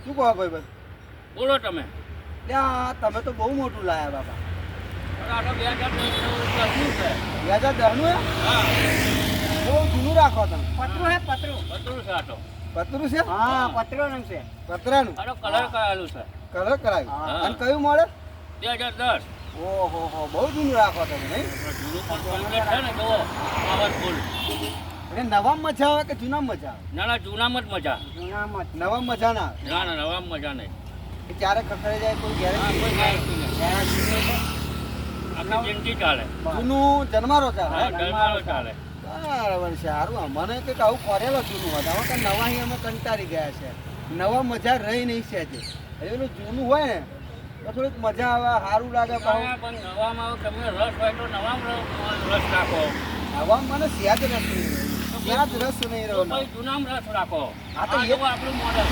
શું કહો ભાઈ ભાઈ? બોલો તમે. ત્યાં તમે તો બહુ મોટું લાયા બાપા. અરે આ તો 2010 નું છે. 2010 નું હે? હા. બહુ જૂનું રાખો તમે. પતરું હે પતરું. પતરું છે આ તો. પતરું છે? હા પતરાનું છે. પતરાનું આનો કલર કરાયેલું છે. કલર કરાવી. હા. અને કયું મોડે? 2010. ઓહો હો, બહુ જૂનું રાખો તમે નહીં? જૂનું પણ complete છે ને જુઓ. પાવરફુલ. એટલે નવામાં મજા આવે કે જૂનામાં મજા આવે? ના ના જૂનામાં જ મજા. જૂનામાં નવામાં મજા ના આવે. ના ના નવામાં મજા નહીં. એ ક્યારે ખખડાઈ જાય કોઈ હા, ગેરંટી કોઈ guarantee નહીં. આખી જિંદગી ચાલે. જૂનું જન્મારો હા ચાલે. ડરમારો ચાલે. બરાબર છે. સારું મને કંઈક આવું કરેલો જૂનું હતા. હવે તો નવા અહીં અમે કંટાળી ગયા છે. નવા મજા રહી નહીં છે હજી. એનું જૂનું હોય ને તો થોડીક મજા આવે, સારું લાગે. હા, પણ નવામાં તમે રસ હોય તો નવામાં રસ રાખો. હવા મને સ્યાજ રસ નહીં રહ્યો. સ્યાજ રસ નહીં તો રહ્યો. પછી જૂનામાં રસ રાખો. હા, તો આ એ- જુઓ આપણું મોડલ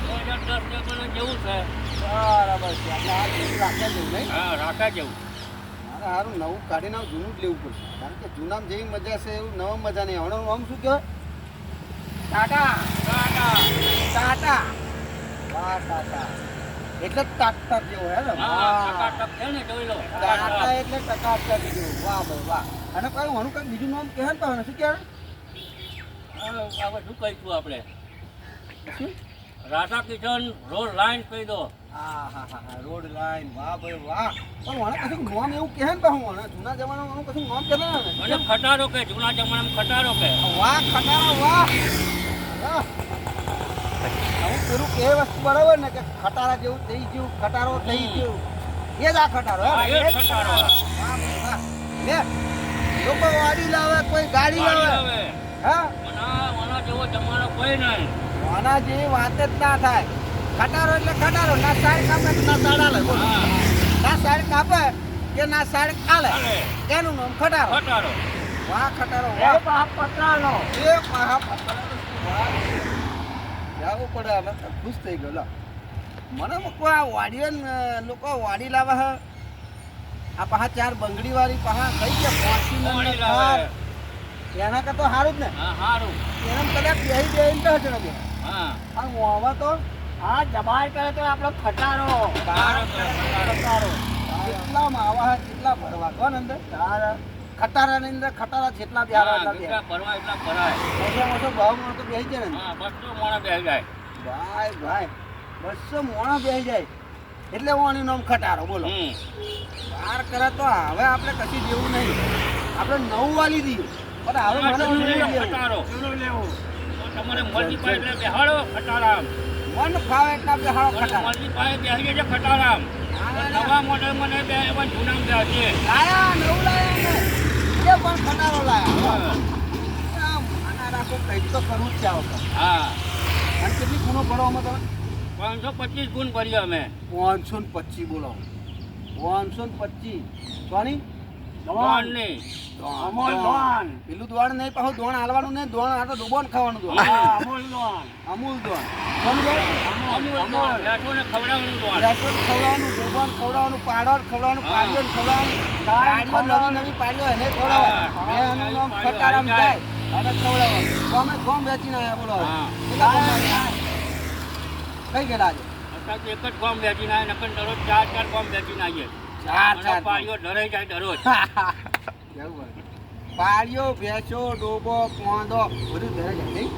2010 ને જેવું છે. બરાબર છે. આપણે આ જૂનું રાખ્યા જેવું નહીં. હા રાખા જેવું. મારે સારું નવું કાઢીને આવું જૂનું જ લેવું પડશે. કારણ કે જૂનામાં જેવી મજા છે એવું નવા મજા નહીં. હમણાં આમ શું કહેવાય? ટાટા. ટાટા. વાહ ટાટા. એટલે જ ટાટા જેવું હે ને? હા ટકાટક છે ને જોઈ લો. ટાટા એટલે ટકાટક જેવું. વાહ ભાઈ વાહ. અને કયું હણું કંઈક બીજું નામ કહે ને પાછું શું કહેવાય? હવે શું કહીશું આપણે? શું? રાધા કિશન રોડ લાઈન કહી દો. હા રોડ લાઈન. વાહ ભાઈ વાહ. પણ મને કશું નામ એવું કહે ને પાછું મને જૂના જમાનામાં કશું નામ કહે ને. અને ખટારો કે જૂના જમાનામાં ખટારો કે. વાહ ખટારા વાહ. વાહ. અમુક પેલું કે વસ્તુ બરાબર ને કે ખટારા જેવું થઈ ગયું, ખટારો થઈ ગયું. એ જ આ ખટારો હે? હા, એ જ ખટારો. વાહ ભાઈ વાહ. લે લોકો વાડી લાવે, કોઈ ગાડી વાડી લાવે. આવે. હા આના જેવો જમાનો કોઈ નહીં. આના જેવી વાત જ ના થાય. ખટારો એટલે ખટારો. ના સાઈડ કાપે કે ના સાઈડ આલે. બોલો. હા ના સાઈડ કાપે કે ના સાઈડ આલે. ચાલે. એનું નામ ખટારો. ખટારો. વાહ ખટારો એ વાહ. પાપ પતરાનો. એ પાહા પતરાનો વાહ. જાવું પડે. અમે તો ખુશ થઈ ગયો લો. મને મૂકવા આ વાડીઓ લોકો વાડી લાવે હે. આ પાહા 4 બંગડી વાળી પાહા કઈ છે વાડી પોસી લાવે. એના કરતો સારું જ ને. હા સારું. એમ કદાચ બેહી તો હશે ને. હા આ મોવા તો હા જબાર કરે તો આપણો ખટારો. ખટારો. કેટલા માવા હે, કેટલા ભરવા કોણ અંદર ખટારાની અંદર ખટારા જેટલા બિહાર હા, એટલા જેટલા ભરવા એટલા ભરાય. ઓછો ભાવ મળે તો બેસી જાય ને. હા 200 મોણા બેસી જાય. ભાઈ ભાઈ 200 મોણા બેસી જાય એટલે ઓની નામ ખટારો. બોલો હમ. બહાર કરે તો હવે આપણે કશી જેવું નહીં. આપણે નવું વાલી દઈએ પણ હવે મને જૂનું જૂનું લેવું, લેવું. ખટારો. જૂનું લેવું. તો તમારે મરજી પાસે એટલે બેહાડો ખટારામ. મન ફાવે એટલા બેહાડો ખટારા. મરજી પાસે બેસી જજો ખટારામ. નવા મોડલમાં નહીં બે એમાં જૂનામાં બેસજે. લાયા નવું લાયા ને એ પણ ખટારો લાયા. હા. આના રાખો કંઈક તો કરવું જ છે આ વખત. હા અને કેટલી ગુણો ભરવામાં તમે? 525 ગુણ ભર્યો અમે. 525 બોલો. 525 સોની દોણ નહીં. અમોલ દોન. પેલું દોણ નહીં પાછું દોણ હાલવાનું નહીં. દોણ આ તો ડોબોન ખાવાનું દોણ. હા, અમોલ દોન. અમૂલ દોણ. કોનું દોણ? અમૂલ દોણ. બેઠોને ખવડાવવાનું દોણ. રેસોટ ખવડાવવાનું, ડોબોન ખવડાવવાનું, પાડોળ ખવડાવવાનું, હા. પાડીઓને ખવડાવવાનું. પાડીઓ નવી પાડીઓ એને ખવડાવવાનું. હા. બે એનું નામ ખટારામ જાય અને ખવડાવવાનું. ગમે ગોમ વેચીને આયા બોલો. હા. કેટલા ગોમ વેચીને? કઈ ગયેલા આજે? અત્યારે તો એક જ ગામ બેસીને આવે નકર દરરોજ 4 ગામ બેસીને આવીએ. ચાર અને પાળીઓ ડરાઈ જાય દરરોજ. કેવું હોય? પાળીઓ, ભેંસો, ડોબો, કોંદો બધું ધરે જાય નહીં?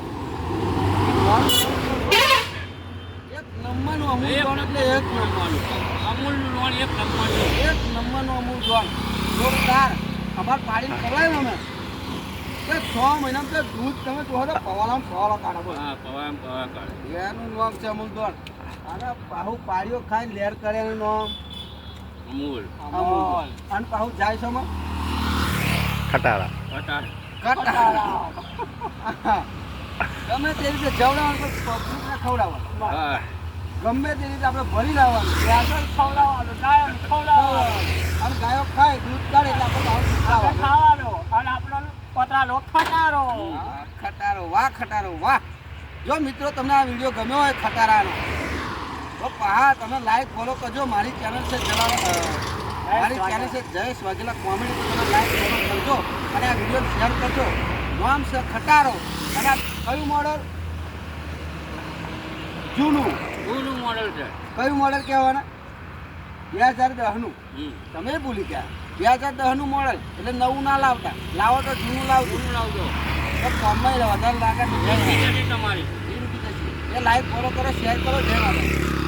એક નંબરનું અમૂલ એક દોણ એટલે એક નંબરનું. અમૂલનું લોણ એક નંબરનું. એક નંબરનું અમૂલ દોણ. જોરદાર. અમારે પાડીને ખવડાવ્યું અમે કે 6 મહિનામાં તો દૂધ તમે જોવો તો પવાલામાં પવાલો કાઢો બોલો. હા પવા કાઢે. એનું નામ છે અમૂલ દોણ. અને પાહુ પાડીઓ ખાઈને લેર કરે એનું નામ અમૂલ. અમૂલ. અને પાહુ જાય છે એમાં ખટારા. કટારા. ગમે તે રીતે જવડાવવાનું તો પબ્લિકને ખવડાવવાનું. હા. ગમે તે રીતે આપણે ભરી લાવવાનું. વ્યાસન ખવડાવવાનું, ગાયન ખવડાવવાનું. અને ગાયો ખાય દૂધ કાઢે એટલે આપણે ભાવ આપણે ખાવાનું. ખાવાનો અને આપણો પતરાનો ખટારો. હા, ખટારો વાહ ખટારો વાહ. જો મિત્રો તમને આ વિડીયો ગમ્યો હોય ખટારાનો તો પહા તમે લાઈક ફોલો કરજો. મારી ચેનલ છે મારી ચેનલ છે જયેશ વાઘેલા કોમેડી. તો તમે લાઈક ફોલો કરજો અને આ વિડીયો શેર કરજો. નામ છે ખટારો. અને આ કયું મોડલ? જૂનું. મોડેલ છે કયું મોડેલ કહેવાના? 2010નું. હમ. તમે ભૂલી ગયા. 2010નું મોડેલ એટલે નવું ના લાવતા, લાવો તો જૂનું લાવજો. જૂનું લાવજો તો કમાઈ વધારે લાગે ને. જિંદગી જતી તમારી એ લાઈક ફોલો કરો, શેર કરો, જય માતા.